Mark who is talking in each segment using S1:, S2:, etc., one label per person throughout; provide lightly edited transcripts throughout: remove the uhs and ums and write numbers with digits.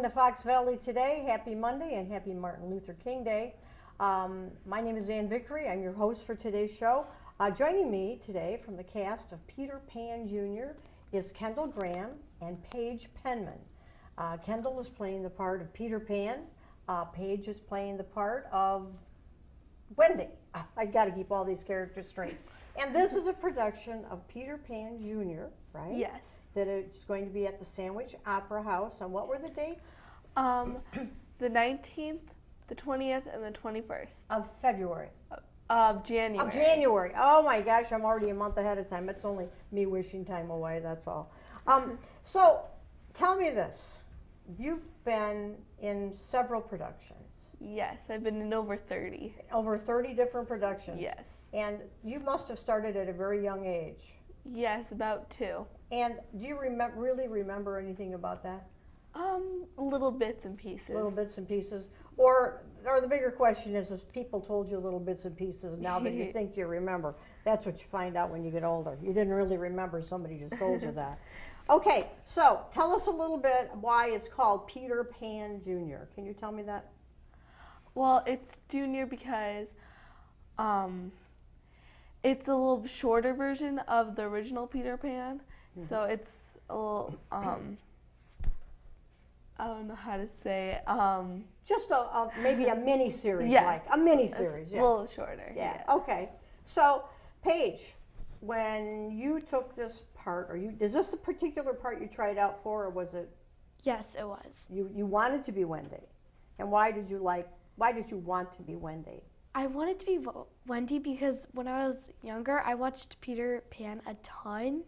S1: Welcome to Fox Valley Today. Happy Monday and happy Martin Luther King Day. My name is Anne Vickery. I'm your host for today's show. Joining me today from the cast of Peter Pan Jr. is Kendall Graham and Paige Penman. Kendall is playing the part of Peter Pan. Paige is playing the part of Wendy. I got to keep all these characters straight. And this is a production of Peter Pan Jr., right?
S2: Yes.
S1: That it's going to be at the Sandwich Opera House. And what were the dates?
S2: The 19th, the 20th, and the 21st.
S1: Of February.
S2: Of January.
S1: Of January. Oh my gosh, I'm already a month ahead of time. It's only me wishing time away, that's all. So tell me this. You've been in several productions.
S2: Yes, I've been in over 30.
S1: Over 30 different productions.
S2: Yes.
S1: And you must have started at a very young age.
S2: Yes, about 2.
S1: And do you really remember anything about that?
S2: Little bits and pieces.
S1: Little bits and pieces. Or the bigger question is people told you little bits and pieces now that you think you remember. That's what you find out when you get older. You didn't really remember, somebody just told you that. Okay, so tell us a little bit why it's called Peter Pan Jr. Can you tell me that?
S2: Well, it's junior because it's a little shorter version of the original Peter Pan. Mm-hmm. So it's a little, I don't know how to say it.
S1: Just maybe a mini series,
S2: yes,
S1: like a mini series.
S2: Yeah. A little shorter.
S1: Yeah. Okay. So, Paige, when you took this part, is this the particular part you tried out for, or was it?
S3: Yes, it was.
S1: You wanted to be Wendy, and why did you want to be Wendy?
S3: I wanted to be Wendy because when I was younger, I watched Peter Pan a ton,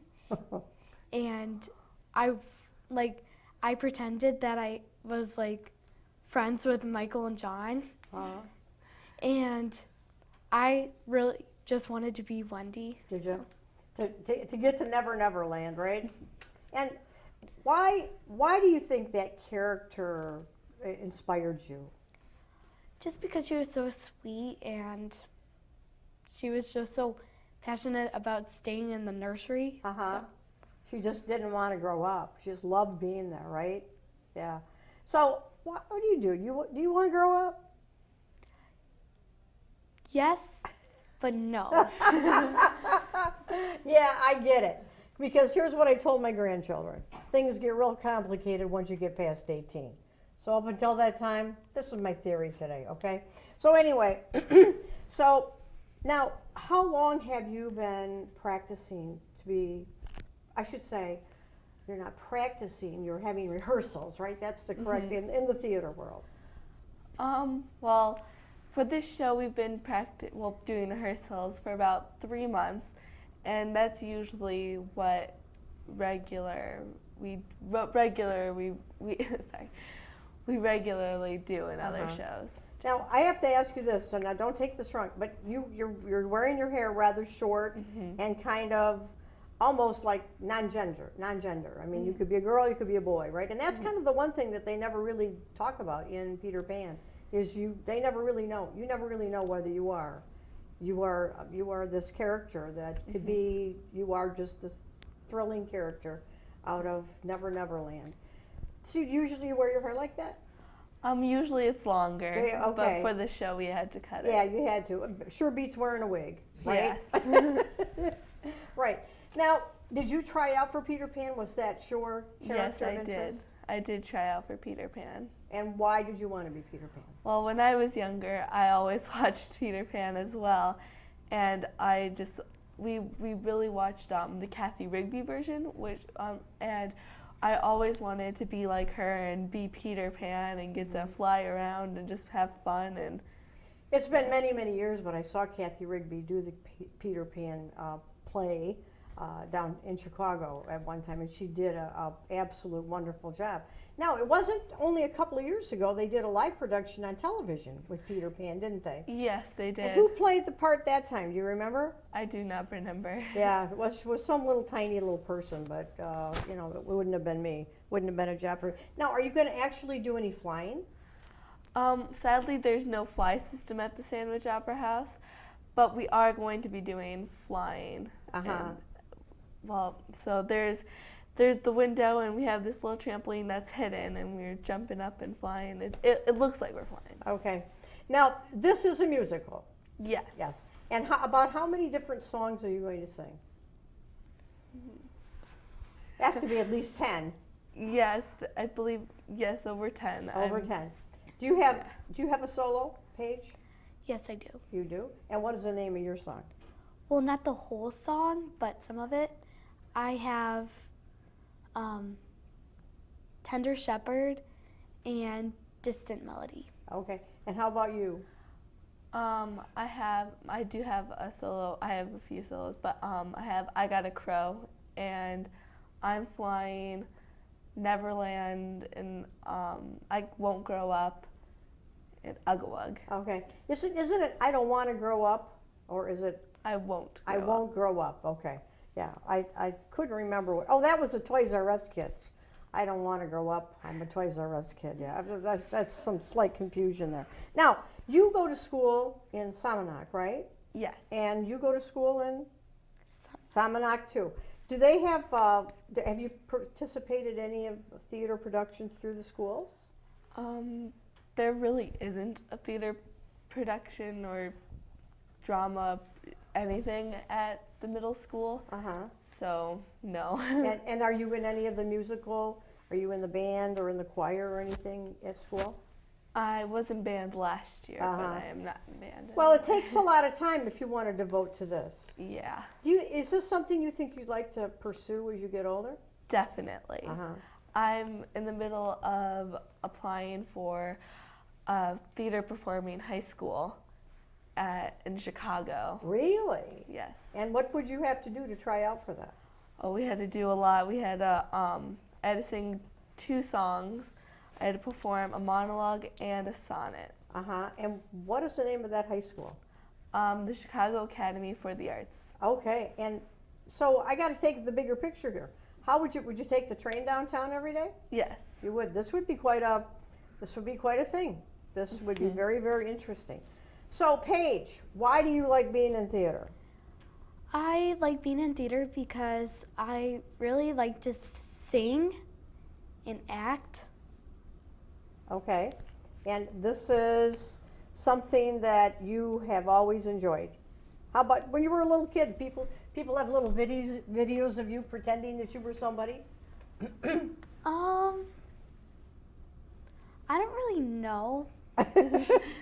S3: and I pretended that I was friends with Michael and John, and I really just wanted to be Wendy.
S1: Did you? To get to Never Never Land, right? And why do you think that character inspired you?
S3: Just because she was so sweet and she was just so passionate about staying in the nursery.
S1: Uh-huh.
S3: So.
S1: She just didn't want to grow up. She just loved being there, right? Yeah. So what do you do? Do you want to grow up?
S3: Yes, but no.
S1: Yeah, I get it. Because here's what I told my grandchildren. Things get real complicated once you get past 18. So up until that time, this was my theory today, okay? So anyway, so now how long have you been practicing to be, I should say, you're not practicing, you're having rehearsals, right? That's the correct, in the theater world.
S2: Well, for this show, we've been doing rehearsals for about 3 months, and that's usually what we regularly do in other shows.
S1: Now, I have to ask you this, so now don't take this wrong, but you're wearing your hair rather short and kind of almost like non-gender. I mean, you could be a girl, you could be a boy, right? And that's kind of the one thing that they never really talk about in Peter Pan, is they never really know. You never really know whether you are this character that could be, you are just this thrilling character out of Never Never Land. So usually you wear your hair like that?
S2: Usually it's longer,
S1: yeah, okay.
S2: But for the show we had to cut it.
S1: Yeah, you had to. Sure beats wearing a wig, right?
S2: Yes.
S1: Right. Now, did you try out for Peter Pan? Was that your character of interest?
S2: Yes, I did try out for Peter Pan.
S1: And why did you want to be Peter Pan?
S2: Well, when I was younger, I always watched Peter Pan as well, and we really watched the Kathy Rigby version, and I always wanted to be like her and be Peter Pan and get to fly around and just have fun. And
S1: it's been many, many years, but I saw Kathy Rigby do the Peter Pan play down in Chicago at one time, and she did a absolute wonderful job. Now, it wasn't only a couple of years ago they did a live production on television with Peter Pan, didn't they?
S2: Yes, they did.
S1: And who played the part that time? Do you remember?
S2: I do not remember.
S1: Yeah, it was some little tiny little person, but it wouldn't have been me. Wouldn't have been a job for. Now, are you going to actually do any flying?
S2: Sadly, there's no fly system at the Sandwich Opera House, but we are going to be doing flying.
S1: Uh-huh.
S2: So there's there's the window, and we have this little trampoline that's hidden, and we're jumping up and flying. It looks like we're flying.
S1: Okay. Now, this is a musical.
S2: Yes.
S1: Yes. And about how many different songs are you going to sing? It has to be at least 10.
S2: Yes, I believe, yes, over 10.
S1: Over 10. Do you have a solo, Paige?
S3: Yes, I do.
S1: You do? And what is the name of your song?
S3: Well, not the whole song, but some of it. I have Tender Shepherd and Distant Melody.
S1: Okay. And how about you?
S2: I do have a solo. I have a few solos, but I have I Got a Crow, and I'm Flying, Neverland, and I Won't Grow Up, and Ugga Wug.
S1: Okay. Isn't it I Don't Want to Grow Up? Or is it
S2: I Won't Grow
S1: I Won't
S2: Up.
S1: Grow Up? Okay. Yeah. I couldn't remember what. Oh, that was the Toys R Us kids. I don't want to grow up. I'm a Toys R Us kid. Yeah. That's some slight confusion there. Now, you go to school in Samanak, right?
S2: Yes.
S1: And you go to school in Samanak too. Do they have you participated in any of the theater productions through the schools?
S2: There really isn't a theater production or drama, anything at the middle school.
S1: Uh-huh.
S2: So, no.
S1: And are you in any of the musical? Are you in the band or in the choir or anything at school?
S2: I was in band last year, but
S1: Uh-huh.
S2: I am not in band
S1: Well, it
S2: anymore.
S1: takes a lot of time if you want to devote to this.
S2: Yeah,
S1: Is this something you think you'd like to pursue as you get older?
S2: definitely.
S1: Uh-huh.
S2: I'm in the middle of applying for a theater performing high school in Chicago.
S1: Really?
S2: Yes.
S1: And what would you have to do to try out for that?
S2: Oh, we had to do a lot. We had to, I had to sing 2 songs. I had to perform a monologue and a sonnet.
S1: Uh-huh. And what is the name of that high school?
S2: The Chicago Academy for the Arts.
S1: Okay. And so I got to take the bigger picture here. How would you take the train downtown every day?
S2: Yes.
S1: You would. This would be quite a thing. This would be very, very interesting. So, Paige, why do you like being in theater?
S3: I like being in theater because I really like to sing and act.
S1: Okay. And this is something that you have always enjoyed. How about when you were a little kid? People have little videos of you pretending that you were somebody.
S3: I don't really know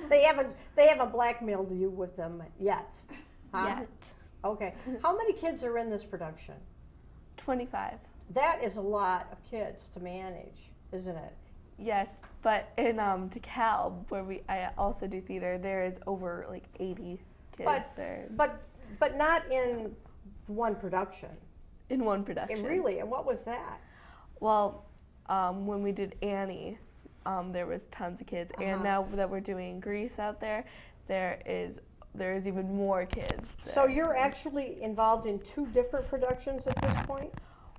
S1: They haven't blackmailed you with them yet. Huh?
S3: yet.
S1: Okay. How many kids are in this production?
S2: 25.
S1: That is a lot of kids to manage, isn't it?
S2: Yes, but in DeKalb, where I also do theater, there is over like 80 kids there
S1: But not in one production.
S2: in one production.
S1: And really, and what was that?
S2: Well, when we did Annie, there was tons of kids, and
S1: Uh-huh.
S2: now that we're doing Grease out there, there is even more kids.
S1: So
S2: there.
S1: you're actually involved in 2 different productions at this point?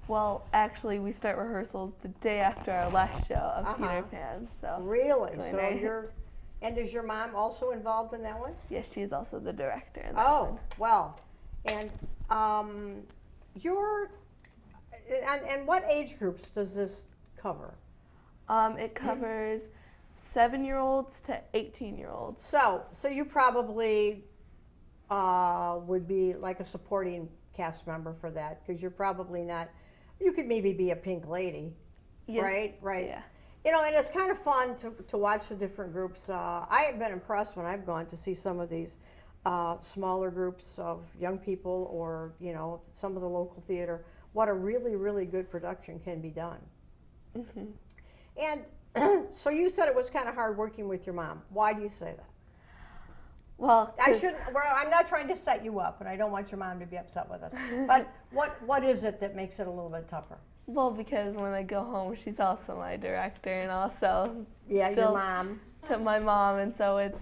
S2: Well, actually, we start rehearsals the day after our last show of
S1: Uh-huh.
S2: Peter Pan. So
S1: Really?
S2: going
S1: So
S2: right.
S1: and is your mom also involved in that one?
S2: yes, she's also the director. In that
S1: Oh,
S2: one.
S1: well, and and what age groups does this cover?
S2: It covers 7-year-olds to 18-year-olds.
S1: So you probably would be like a supporting cast member for that, because you're probably not. You could maybe be a pink lady,
S2: Yes.
S1: right?
S2: Yeah.
S1: You know, and it's kind of fun to watch the different groups. I have been impressed when I've gone to see some of these smaller groups of young people, or some of the local theater. What a really, really good production can be done.
S2: hmm
S1: And so you said it was kind of hard working with your mom. Why do you say that?
S2: Well,
S1: I'm not trying to set you up, and I don't want your mom to be upset with us. But what is it that makes it a little bit tougher?
S2: well, because when I go home, she's also my director and also
S1: Yeah,
S2: still
S1: your mom.
S2: to my mom, and so it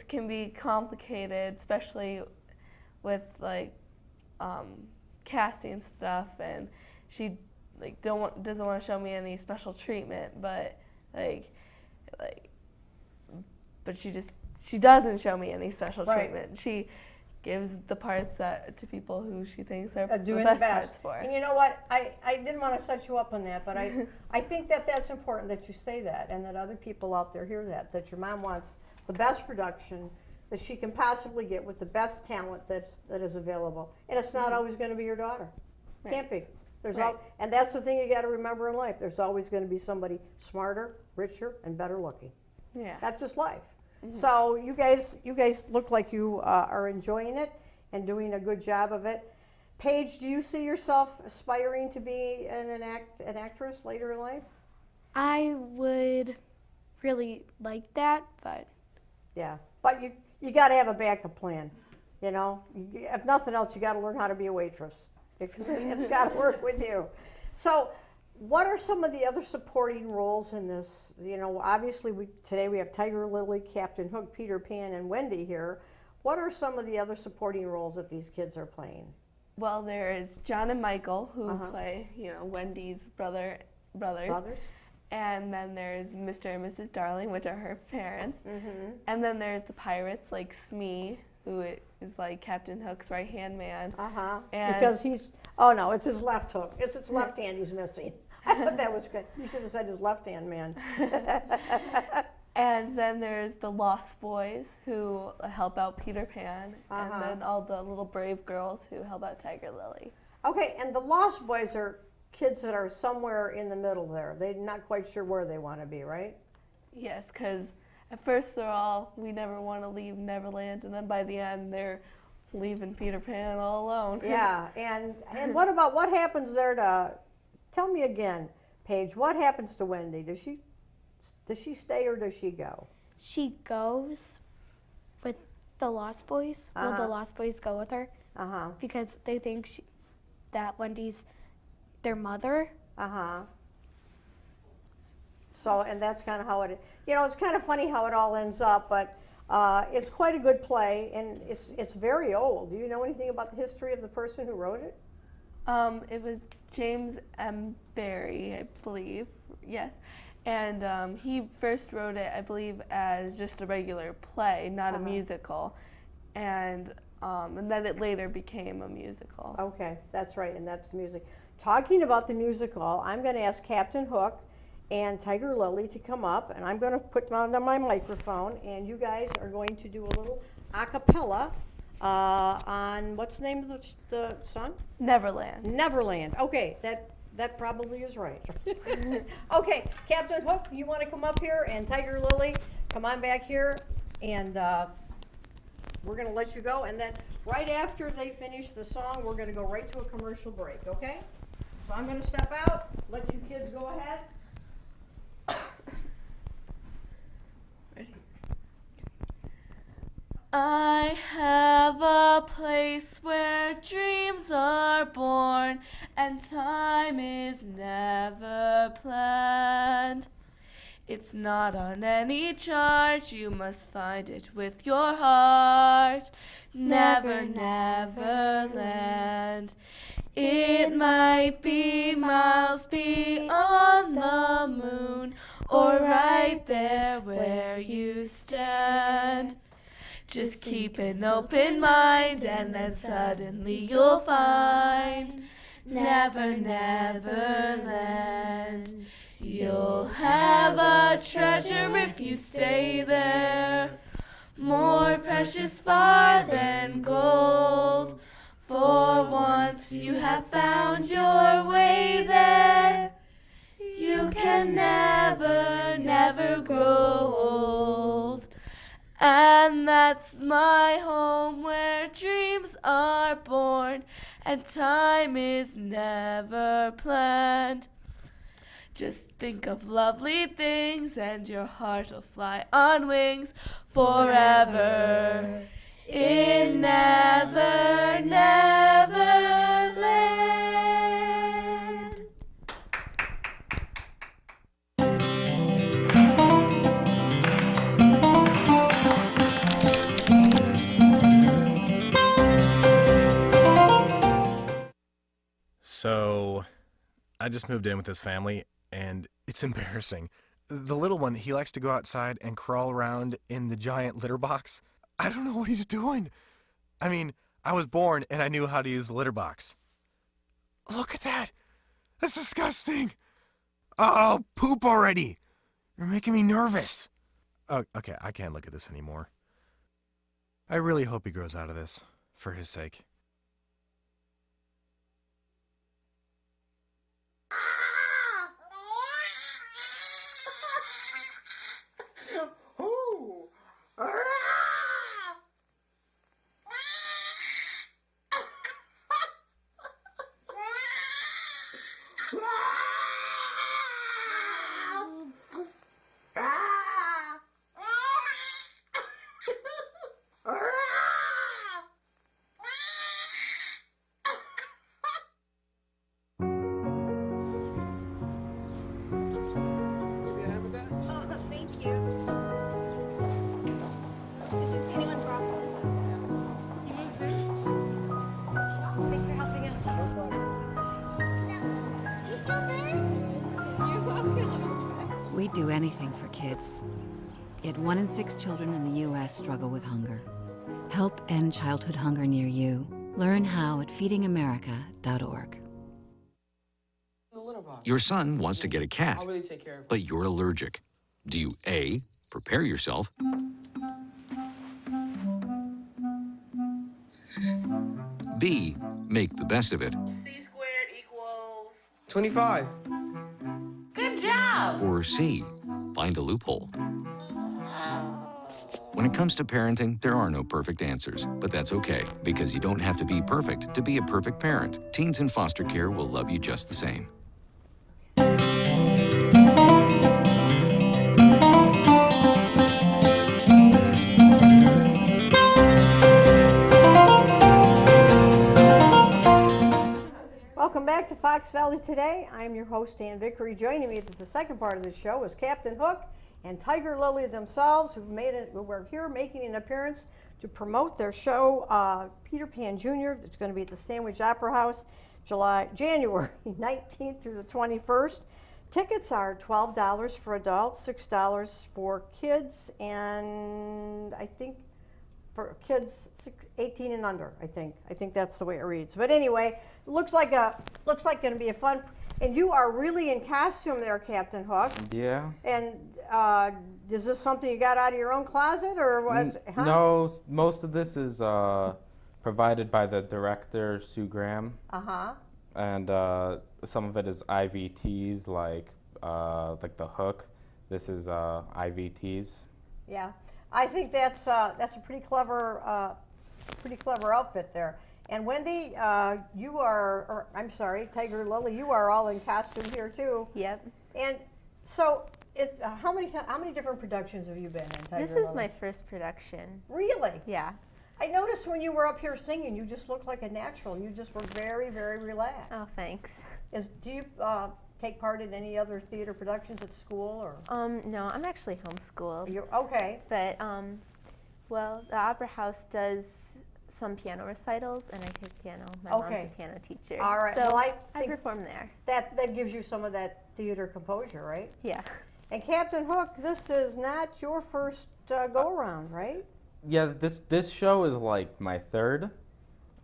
S2: can be complicated, especially with like casting stuff, and she doesn't want to show me any special treatment, but but she doesn't show me any special
S1: Right.
S2: treatment. She gives the parts to people who she thinks are the
S1: Doing
S2: best
S1: the best
S2: parts for.
S1: And you know what? I didn't want to set you up on that, but I think that that's important that you say that and that other people out there hear that your mom wants the best production that she can possibly get with the best talent that is available. And it's not always going to be your daughter.
S2: Right.
S1: Can't be.
S2: Right.
S1: And that's the thing you got to remember in life. There's always going to be somebody smarter, richer, and better looking.
S2: Yeah.
S1: That's just life. So you guys look like you are enjoying it and doing a good job of it. Paige, do you see yourself aspiring to be an actress later in life?
S3: I would really like that, but
S1: Yeah, but you got to have a backup plan. You know, if nothing else, you got to learn how to be a waitress. It's got to work with you. So, what are some of the other supporting roles in this? You know, obviously today we have Tiger Lily, Captain Hook, Peter Pan, and Wendy here. What are some of the other supporting roles that these kids are playing?
S2: Well, there is John and Michael who play, Wendy's brothers. And then there's Mr. and Mrs. Darling, which are her parents. And then there's the pirates, like Smee, who is like Captain Hook's right-hand man.
S1: Because it's his left hook. It's his left hand he's missing. I thought that was good. You should have said his left-hand man.
S2: And then there's the Lost Boys, who help out Peter Pan. And then all the little brave girls who help out Tiger Lily.
S1: Okay, and the Lost Boys are kids that are somewhere in the middle there. They're not quite sure where they want to be, right?
S2: Yes, because at first we never want to leave Neverland, and then by the end they're leaving Peter Pan all alone.
S1: Yeah, and what happens there tell me again, Paige, what happens to Wendy? Does she stay or does she go?
S3: she goes with the Lost Boys. Well, the Lost Boys go with her because they think that Wendy's their mother.
S1: So, and that's kind of how it's kind of funny how it all ends up, but it's quite a good play, and it's very old. Do you know anything about the history of the person who wrote it?
S2: It was James M. Barrie, I believe, yes. And he first wrote it, I believe, as just a regular play, not a musical. And then it later became a musical.
S1: Okay, that's right, and that's the music. Talking about the musical, I'm going to ask Captain Hook and Tiger Lily to come up, and I'm going to put them on my microphone, and you guys are going to do a little a cappella on, what's the name of the song?
S2: Neverland.
S1: Neverland. Okay, that probably is right. Okay, Captain Hook, you want to come up here, and Tiger Lily, come on back here, and we're going to let you go, and then right after they finish the song, we're going to go right to a commercial break, okay? So I'm going to step out, let you kids go ahead.
S2: Ready? I have a place where dreams are born and time is never planned. It's not on any chart, you must find it with your heart. Never, never land. It might be miles beyond the moon, or right there where you stand. Just keep an open mind, and then suddenly you'll find Never, never land. You'll have a treasure if you stay there, more precious far than gold. For once you have found your way there, you can never, never grow old. And that's my home where dreams are born and time is never planned. Just think of lovely things and your heart will fly on wings forever. In Never, Never Land.
S4: So, I just moved in with this family, and it's embarrassing. The little one, he likes to go outside and crawl around in the giant litter box. I don't know what he's doing. I mean, I was born and I knew how to use the litter box. Look at that! That's disgusting! Oh, poop already! You're making me nervous. Oh, okay, I can't look at this anymore. I really hope he grows out of this, for his sake.
S5: We'd do anything for kids. Yet 1 in 6 children in the U.S. struggle with hunger. Help end childhood hunger near you. Learn how at feedingamerica.org.
S6: Your son wants to get a cat, but you're allergic. Do you A, prepare yourself, B, make the best of it,
S7: C squared equals
S8: 25.
S7: Good job.
S6: or C, find a loophole? When it comes to parenting, there are no perfect answers, but that's okay, because you don't have to be perfect to be a perfect parent. Teens in foster care will love you just the same.
S1: Welcome back to Fox Valley Today. I'm your host, Anne Vickery. Joining me at the second part of the show is Captain Hook and Tiger Lily themselves, who are here making an appearance to promote their show, Peter Pan Jr. It's going to be at the Sandwich Opera House, January 19th through the 21st. Tickets are $12 for adults, $6 for kids, and I think for kids 18 and under. I think that's the way it reads. But anyway, it looks like going to be a fun. And you are really in costume there, Captain Hook.
S8: Yeah.
S1: And is this something you got out of your own closet, or what? Huh?
S8: No, most of this is provided by the director, Sue Graham.
S1: Uh-huh.
S8: And some of it is IVTs, like the hook. This is IVTs.
S1: Yeah. I think that's a pretty clever outfit there. And Wendy, Tiger Lily, you are all in costume here too.
S9: Yep.
S1: And so, how many different productions have you been in, Tiger
S9: This
S1: Lily?
S9: is my first production.
S1: Really?
S9: Yeah.
S1: I noticed when you were up here singing, you just looked like a natural. You just were very, very relaxed.
S9: Oh, thanks.
S1: Do you take part in any other theater productions at school, or?
S9: No, I'm actually homeschooled.
S1: You're okay.
S9: But well, the Opera House does some piano recitals, and I take piano. My mom's a piano teacher.
S1: All right.
S9: So
S1: Well, I
S9: perform there.
S1: that gives you some of that theater composure, right?
S9: Yeah.
S1: And Captain Hook, this is not your first go around, right?
S8: Yeah, this show is like my third.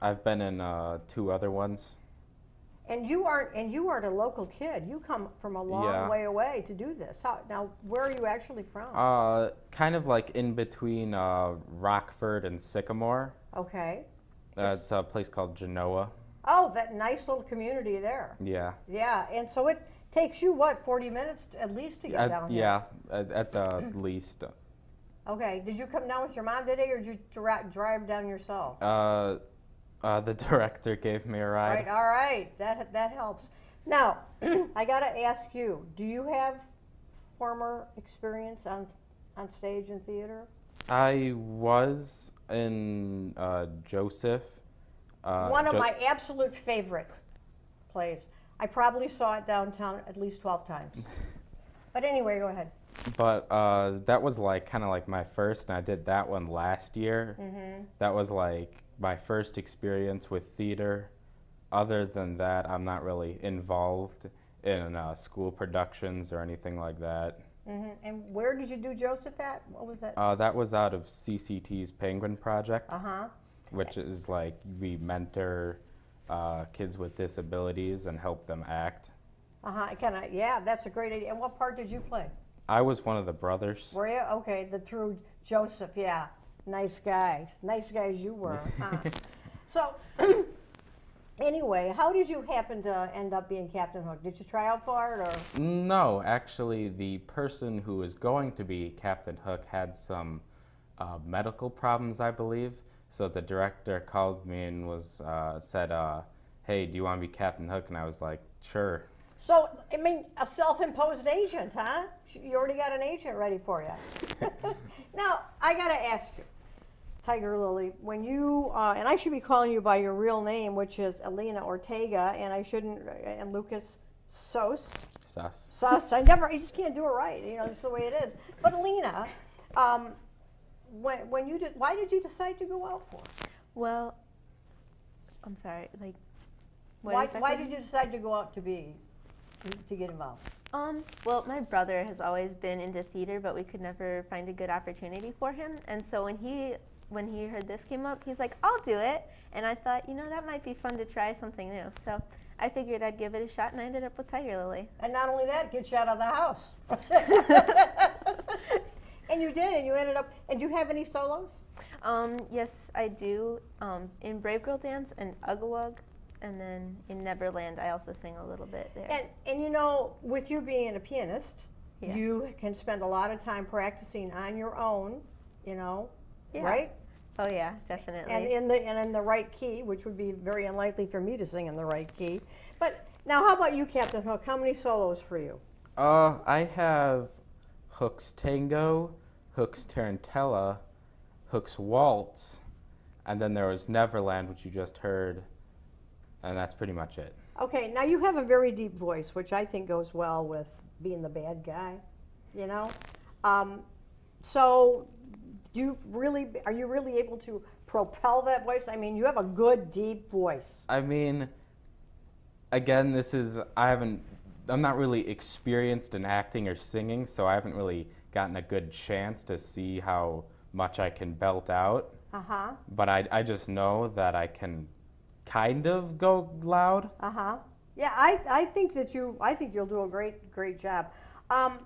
S8: I've been in 2 other ones.
S1: And you aren't a local kid. You come from a long way away to do this. Now, where are you actually from?
S8: Kind of like in between Rockford and Sycamore.
S1: Okay.
S8: It's a place called Genoa.
S1: Oh, that nice little community there.
S8: Yeah.
S1: Yeah, and so it takes you, what, 40 minutes at least to get down here?
S8: Yeah, at the least.
S1: Okay. Did you come down with your mom today, or did you drive down yourself?
S8: The director gave me a ride.
S1: Right. All right. That helps. Now, I got to ask you, do you have former experience on stage and theater?
S8: I was in Joseph.
S1: One of my absolute favorite plays. I probably saw it downtown at least 12 times. But anyway, go ahead.
S8: But that was kind of like my first, and I did that one last year. Mm-hmm. That was like my first experience with theater. Other than that, I'm not really involved in school productions or anything like that.
S1: Mm-hmm. And where did you do Joseph at? What was that?
S8: That was out of CCT's Penguin Project.
S1: Uh-huh.
S8: which is like we mentor kids with disabilities and help them act.
S1: Yeah, that's a great idea. And what part did you play?
S8: I was one of the brothers.
S1: Were you? Okay, the true Joseph, yeah. Nice guy. Nice guys you were. Huh? So, anyway, how did you happen to end up being Captain Hook? Did you try out for it, or?
S8: No, actually, the person who was going to be Captain Hook had some medical problems, I believe. So the director called me and said, "Hey, do you want to be Captain Hook?" And I was like, "Sure."
S1: So, I mean, a self-imposed agent, huh? You already got an agent ready for you. Now, I got to ask you, Tiger Lily, when you, and I should be calling you by your real name, which is Elena Ortega, and I shouldn't, and Lucas Sus. I just can't do it right, you know, it's the way it is. But Elena, when you did, why did you decide to go out for it?
S9: Well, I'm sorry, like,
S1: why did you decide to go out to get involved?
S9: Well, my brother has always been into theater, but we could never find a good opportunity for him. And so when he heard this came up, he's like, "I'll do it." And I thought, you know, that might be fun to try something new. So I figured I'd give it a shot, and I ended up with Tiger Lily.
S1: And not only that, get you out of the house. And you did, and you ended up, and do you have any solos?
S9: Yes, I do. In Brave Girl Dance and Ugawug. And then in Neverland, I also sing a little bit there.
S1: And you know, with you being a pianist,
S9: Yeah.
S1: you can spend a lot of time practicing on your own, you know,
S9: Yeah.
S1: right?
S9: Oh yeah, definitely.
S1: And in the right key, which would be very unlikely for me to sing in the right key. But now, how about you, Captain Hook? How many solos for you?
S8: I have Hook's Tango, Hook's Tarantella, Hook's Waltz, and then there was Neverland, which you just heard. And that's pretty much it.
S1: Okay, now you have a very deep voice, which I think goes well with being the bad guy, you know? So are you really able to propel that voice? I mean, you have a good, deep voice.
S8: I mean, again, I'm not really experienced in acting or singing, so I haven't really gotten a good chance to see how much I can belt out.
S1: Uh-huh.
S8: But I just know that I can kind of go loud.
S1: Yeah, I think you'll do a great job. I'm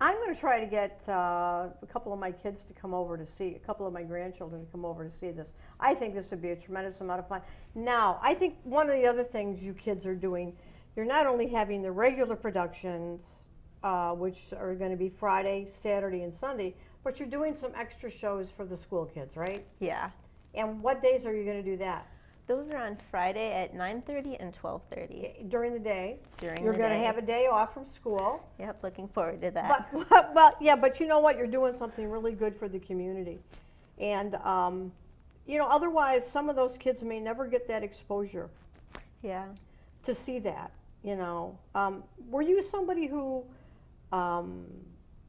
S1: going to try to get a couple of my kids to come over to see, a couple of my grandchildren to come over to see this. I think this would be a tremendous amount of fun. Now, I think one of the other things you kids are doing, you're not only having the regular productions, which are going to be Friday, Saturday, and Sunday, but you're doing some extra shows for the school kids, right?
S9: Yeah.
S1: And what days are you going to do that?
S9: Those are on Friday at 9:30 and 12:30.
S1: During the day.
S9: During
S1: You're
S9: the
S1: going
S9: day.
S1: to have a day off from school.
S9: Yep, looking forward to that.
S1: But you know what? You're doing something really good for the community. And, you know, otherwise, some of those kids may never get that exposure
S9: Yeah.
S1: to see that, you know. Were you somebody who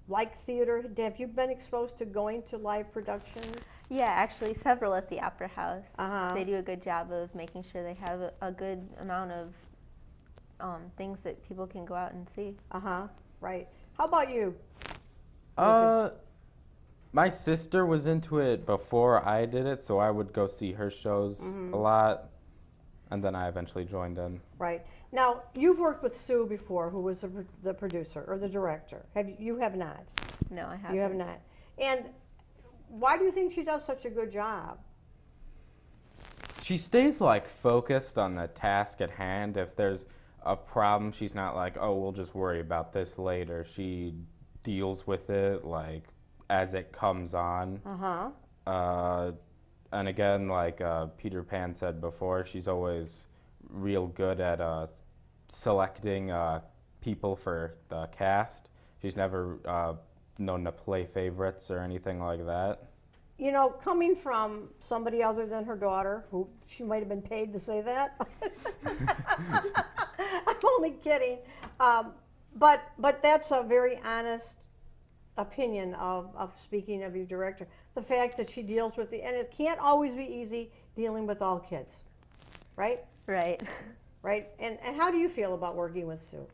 S1: liked theater? Have you been exposed to going to live productions?
S9: Yeah, actually several at the Opera House.
S1: Uh-huh.
S9: They do a good job of making sure they have a good amount of things that people can go out and see.
S1: Right. How about you?
S8: My sister was into it before I did it, so I would go see her shows a lot, and then I eventually joined in.
S1: Right. Now, you've worked with Sue before, who was the producer or the director. You have not?
S9: No, I haven't.
S1: You have not. And why do you think she does such a good job?
S8: She stays like focused on the task at hand. If there's a problem, she's not like, "Oh, we'll just worry about this later." She deals with it like as it comes on. And again, like Peter Pan said before, she's always real good at selecting people for the cast. She's never known to play favorites or anything like that.
S1: You know, coming from somebody other than her daughter, who she might have been paid to say that. I'm only kidding. But that's a very honest opinion of speaking of your director. The fact that she deals with and it can't always be easy dealing with all kids, right?
S9: Right.
S1: Right. And how do you feel about working with Sue?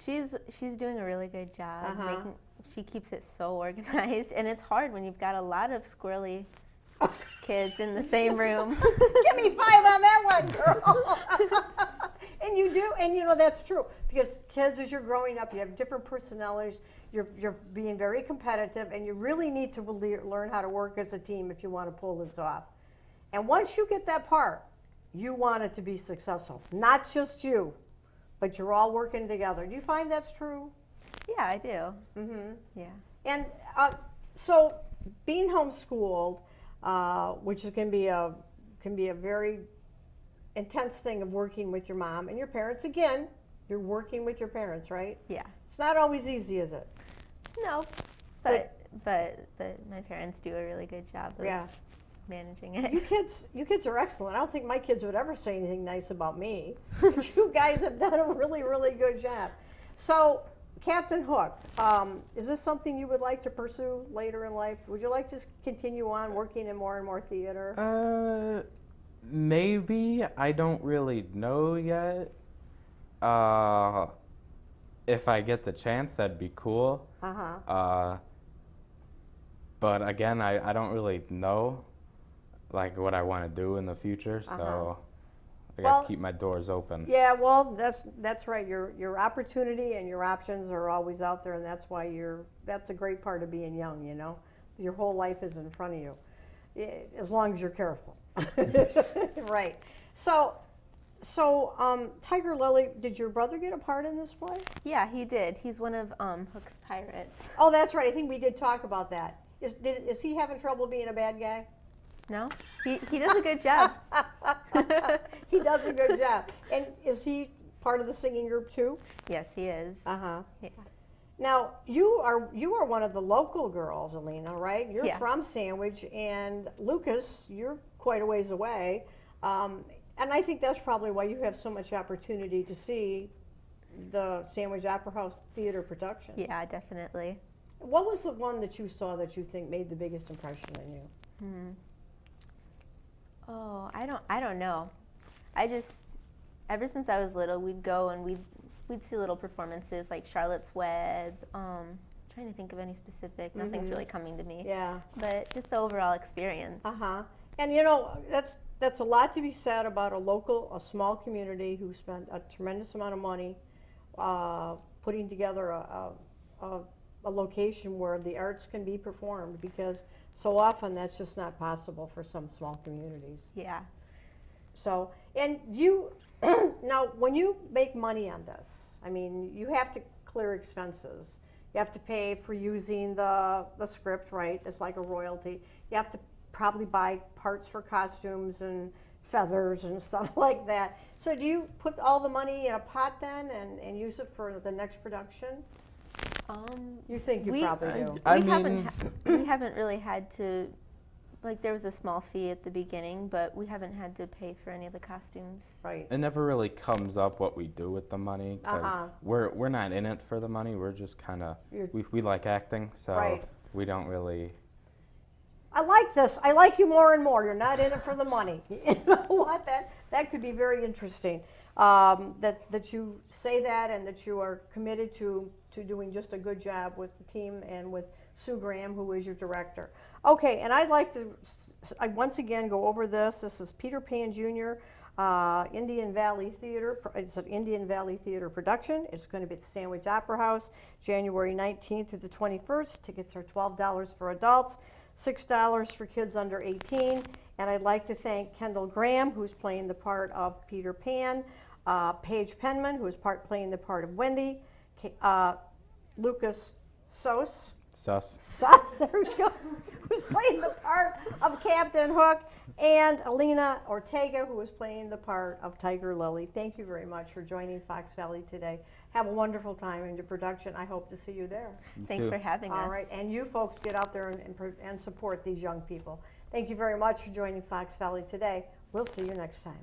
S9: She's doing a really good job. She keeps it so organized, and it's hard when you've got a lot of squirrely kids in the same room.
S1: Give me 5 on that one, girl. And you do, and you know that's true because kids, as you're growing up, you have different personalities. You're being very competitive, and you really need to learn how to work as a team if you want to pull this off. And once you get that part, you want it to be successful. Not just you, but you're all working together. Do you find that's true?
S9: Yeah, I do. Yeah.
S1: And so, being homeschooled, which can be a very intense thing of working with your mom and your parents. Again, you're working with your parents, right?
S9: Yeah.
S1: It's not always easy, is it?
S9: No, but my parents do a really good job of managing it.
S1: You kids are excellent. I don't think my kids would ever say anything nice about me. You guys have done a really, really good job. So, Captain Hook, is this something you would like to pursue later in life? Would you like to continue on working in more and more theater?
S8: Maybe. I don't really know yet. If I get the chance, that'd be cool. But again, I don't really know like what I want to do in the future, so I gotta keep my doors open.
S1: Yeah, well, that's right. Your opportunity and your options are always out there, and that's why that's a great part of being young, you know? Your whole life is in front of you, as long as you're careful. Right. So, Tiger Lily, did your brother get a part in this play?
S9: Yeah, he did. He's one of Hook's pirates.
S1: Oh, that's right. I think we did talk about that. Is he having trouble being a bad guy?
S9: No, he does a good job.
S1: He does a good job. And is he part of the singing group too?
S9: Yes, he is.
S1: Yeah.
S9: Now,
S1: you are one of the local girls, Alina, right? You're from Sandwich, and Lucas, you're quite a ways away. And I think that's probably why you have so much opportunity to see the Sandwich Opera House theater productions.
S9: Yeah, definitely.
S1: What was the one that you saw that you think made the biggest impression on you?
S9: Oh, I don't know. Ever since I was little, we'd go and we'd see little performances like Charlotte's Web. Trying to think of any specific. Nothing's really coming to me.
S1: Yeah.
S9: But just the overall experience.
S1: And you know, that's a lot to be said about a small community who spent a tremendous amount of money putting together a location where the arts can be performed, because so often that's just not possible for some small communities.
S9: Yeah.
S1: So, and you, now when you make money on this, I mean, you have to clear expenses. You have to pay for using the script, right? It's like a royalty. You have to probably buy parts for costumes and feathers and stuff like that. So do you put all the money in a pot then and use it for the next production? You think you probably do.
S9: We haven't really had to, like, there was a small fee at the beginning, but we haven't had to pay for any of the costumes.
S1: Right.
S8: It never really comes up what we do with the money, because we're not in it for the money. We're just kind of, we like acting, so we don't really.
S1: I like this. I like you more and more. You're not in it for the money. You know what? That could be very interesting. That you say that, and that you are committed to doing just a good job with the team and with Sue Graham, who is your director. Okay, and I'd like to once again go over this. This is Peter Pan Jr., Indian Valley Theater. It's an Indian Valley Theater production. It's going to be at the Sandwich Opera House, January 19th through the 21st. Tickets are $12 for adults, $6 for kids under 18. And I'd like to thank Kendall Graham, who's playing the part of Peter Pan, Paige Penman, who is playing the part of Wendy, Lucas Sus, there we go, who's playing the part of Captain Hook, and Alina Ortega, who is playing the part of Tiger Lily. Thank you very much for joining Fox Valley today. Have a wonderful time in your production. I hope to see you there.
S9: Thanks for having us.
S1: All right, and you folks get out there and support these young people. Thank you very much for joining Fox Valley today. We'll see you next time.